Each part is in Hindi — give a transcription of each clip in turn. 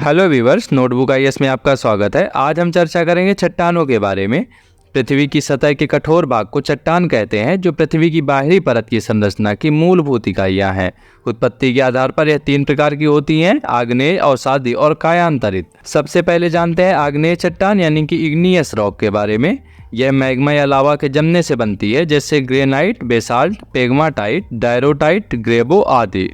हेलो व्यूअर्स, नोटबुक आईएएस में आपका स्वागत है। आज हम चर्चा करेंगे चट्टानों के बारे में। पृथ्वी की सतह के कठोर भाग को चट्टान कहते हैं, जो पृथ्वी की बाहरी परत की संरचना की मूलभूत इकाइयां हैं। उत्पत्ति के आधार पर यह 3 प्रकार की होती हैं: आग्नेय, अवसादी और कायांतरित। सबसे पहले जानते हैं आग्नेय चट्टान यानी कि इग्नियस रॉक के बारे में। यह मैग्मा या लावा के जमने से बनती है, जैसे ग्रेनाइट, बेसाल्ट, पेग्माटाइट, डायरोटाइट, ग्रेबो आदि।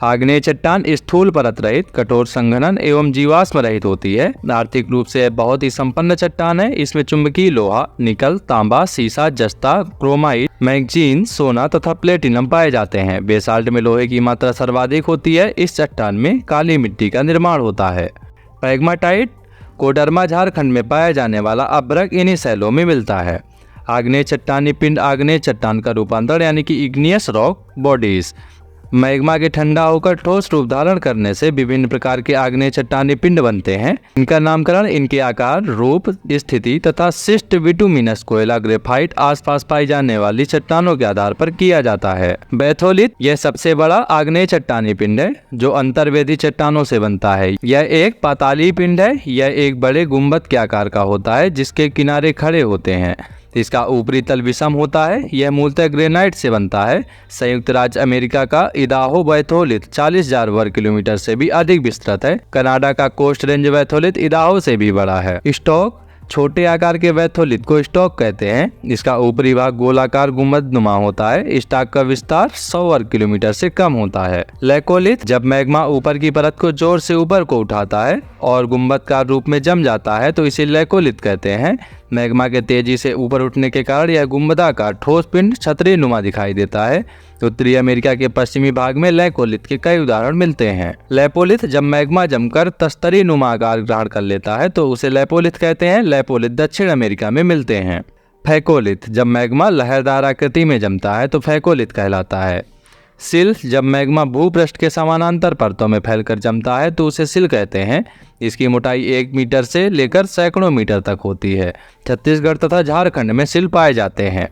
आग्नेय चट्टान स्थूल परत रहित, कठोर संघनन एवं जीवाश्म रहित होती है। आर्थिक रूप से बहुत ही संपन्न चट्टान है। इसमें चुंबकीय लोहा, निकल, तांबा, सीसा, जस्ता, क्रोमाइट, मैग्नीज, सोना तथा प्लेटिनम पाए जाते हैं। बेसाल्ट में लोहे की मात्रा सर्वाधिक होती है। इस चट्टान में काली मिट्टी का निर्माण होता है। पेग्माटाइट कोडरमा झारखंड में पाया जाने वाला अभ्रक इन्हीं शैलों में मिलता है। आग्नेय चट्टानी पिंड आग्नेय चट्टान का रूपांतरण यानी कि इग्नियस रॉक बॉडीज। मैग्मा के ठंडा होकर ठोस रूप धारण करने से विभिन्न प्रकार के आग्नेय चट्टानी पिंड बनते हैं। इनका नामकरण इनके आकार, रूप, स्थिति तथा शिष्ट विटुमिनस कोयला, ग्रेफाइट आसपास पाई जाने वाली चट्टानों के आधार पर किया जाता है। बैथोलिथ यह सबसे बड़ा आग्नेय चट्टानी पिंड है, जो अंतर्वेदी चट्टानों से बनता है। यह एक पाताली पिंड है। यह एक बड़े गुंबद के आकार का होता है, जिसके किनारे खड़े होते हैं। इसका ऊपरी तल विषम होता है। यह मूलतः ग्रेनाइट से बनता है। संयुक्त राज्य अमेरिका का इदाहो बैथोलिथ 40,000 वर्ग किलोमीटर से भी अधिक विस्तृत है। कनाडा का कोस्ट रेंज बैथोलिथ इदाहो से भी बड़ा है। स्टॉक छोटे आकार के बैथोलिथ को स्टॉक कहते हैं। इसका ऊपरी भाग गोलाकार गुंबद नुमा होता है। स्टॉक का विस्तार 100 वर्ग किलोमीटर से कम होता है। लेकोलिथ जब मैग्मा ऊपर की परत को जोर से ऊपर को उठाता है और गुंबदकार रूप में जम जाता है तो इसे लेकोलिथ कहते हैं। मैग्मा के तेजी से ऊपर उठने के कारण यह गुंबदाकार ठोस पिंड छतरी नुमा दिखाई देता है। उत्तरी अमेरिका के पश्चिमी भाग में लेकोलिथ के कई उदाहरण मिलते हैं। लेपोलिथ जब मैग्मा जमकर तस्तरी नुमा आकार ग्रहण कर लेता है तो उसे लेपोलिथ कहते हैं। लेपोलिथ दक्षिण अमेरिका में मिलते हैं। फैकोलिथ जब मैग्मा लहरदार आकृति में जमता है तो फैकोलिथ कहलाता है। सिल जब मैग्मा भूपृष्ठ के समानांतर परतों में फैलकर जमता है तो उसे सिल कहते हैं। इसकी मोटाई 1 मीटर से लेकर सैकड़ों मीटर तक होती है। छत्तीसगढ़ तथा झारखंड में सिल पाए जाते हैं।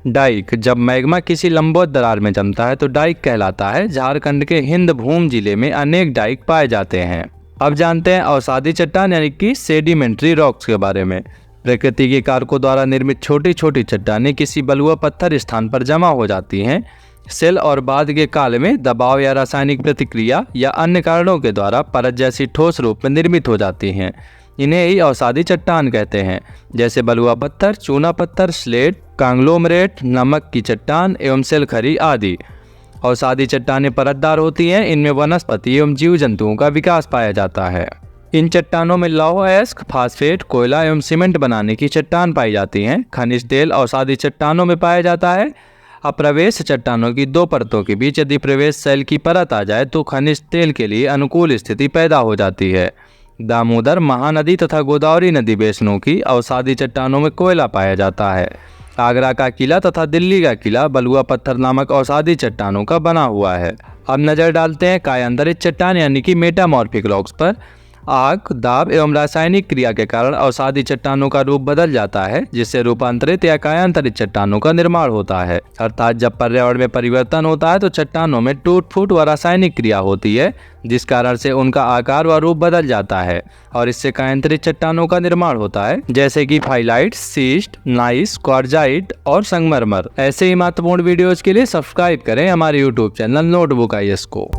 डाइक जब मैग्मा किसी लंबवत दरार में जमता है तो डाइक कहलाता है। झारखंड के हिंदभूम जिले में अनेक डाइक पाए जाते हैं। अब जानते हैं अवसादी चट्टान यानी कि सेडिमेंट्री रॉक्स के बारे में। प्रकृति के कारकों द्वारा निर्मित छोटी छोटी चट्टानें किसी बलुआ पत्थर स्थान पर जमा हो जाती हैं। सेल और बाद के काल में दबाव या रासायनिक प्रतिक्रिया या अन्य कारणों के द्वारा परत जैसी ठोस रूप में निर्मित हो जाती हैं। इन्हें ही अवसादी चट्टान कहते हैं, जैसे बलुआ पत्थर, चूना पत्थर, स्लेट, कांग्लोमरेट, नमक की चट्टान एवं सेलखरी आदि। अवसादी चट्टानें परतदार होती हैं। इनमें वनस्पति एवं जीव जंतुओं का विकास पाया जाता है। इन चट्टानों में लौह अयस्क, फास्फेट, कोयला एवं सीमेंट बनाने की चट्टान पाई जाती हैं। खनिज तेल अवसादी चट्टानों में पाया जाता है। अप्रवेश चट्टानों की 2 परतों के बीच यदि प्रवेश शैल की परत आ जाए तो खनिज तेल के लिए अनुकूल स्थिति पैदा हो जाती है। दामोदर, महानदी तथा गोदावरी नदी बेसिनों की अवसादी चट्टानों में कोयला पाया जाता है। आगरा का किला तथा दिल्ली का किला बलुआ पत्थर नामक अवसादी चट्टानों का बना हुआ है। अब नजर डालते हैं कायांतरित चट्टान यानी कि मेटामॉर्फिक रॉक्स पर। आग, दाब एवं रासायनिक क्रिया के कारण अवसादी चट्टानों का रूप बदल जाता है, जिससे रूपांतरित या कायांतरित चट्टानों का निर्माण होता है। अर्थात जब पर्यावरण में परिवर्तन होता है तो चट्टानों में टूट फूट व रासायनिक क्रिया होती है, जिस कारण से उनका आकार व रूप बदल जाता है और इससे कायांतरित चट्टानों का निर्माण होता है, जैसे कि फाइलाइट, सीस्ट, नाइस, क्वार्जाइट और संगमरमर। ऐसे ही महत्वपूर्ण वीडियोज के लिए सब्सक्राइब करें हमारे यूट्यूब चैनल नोटबुक आईएएस को।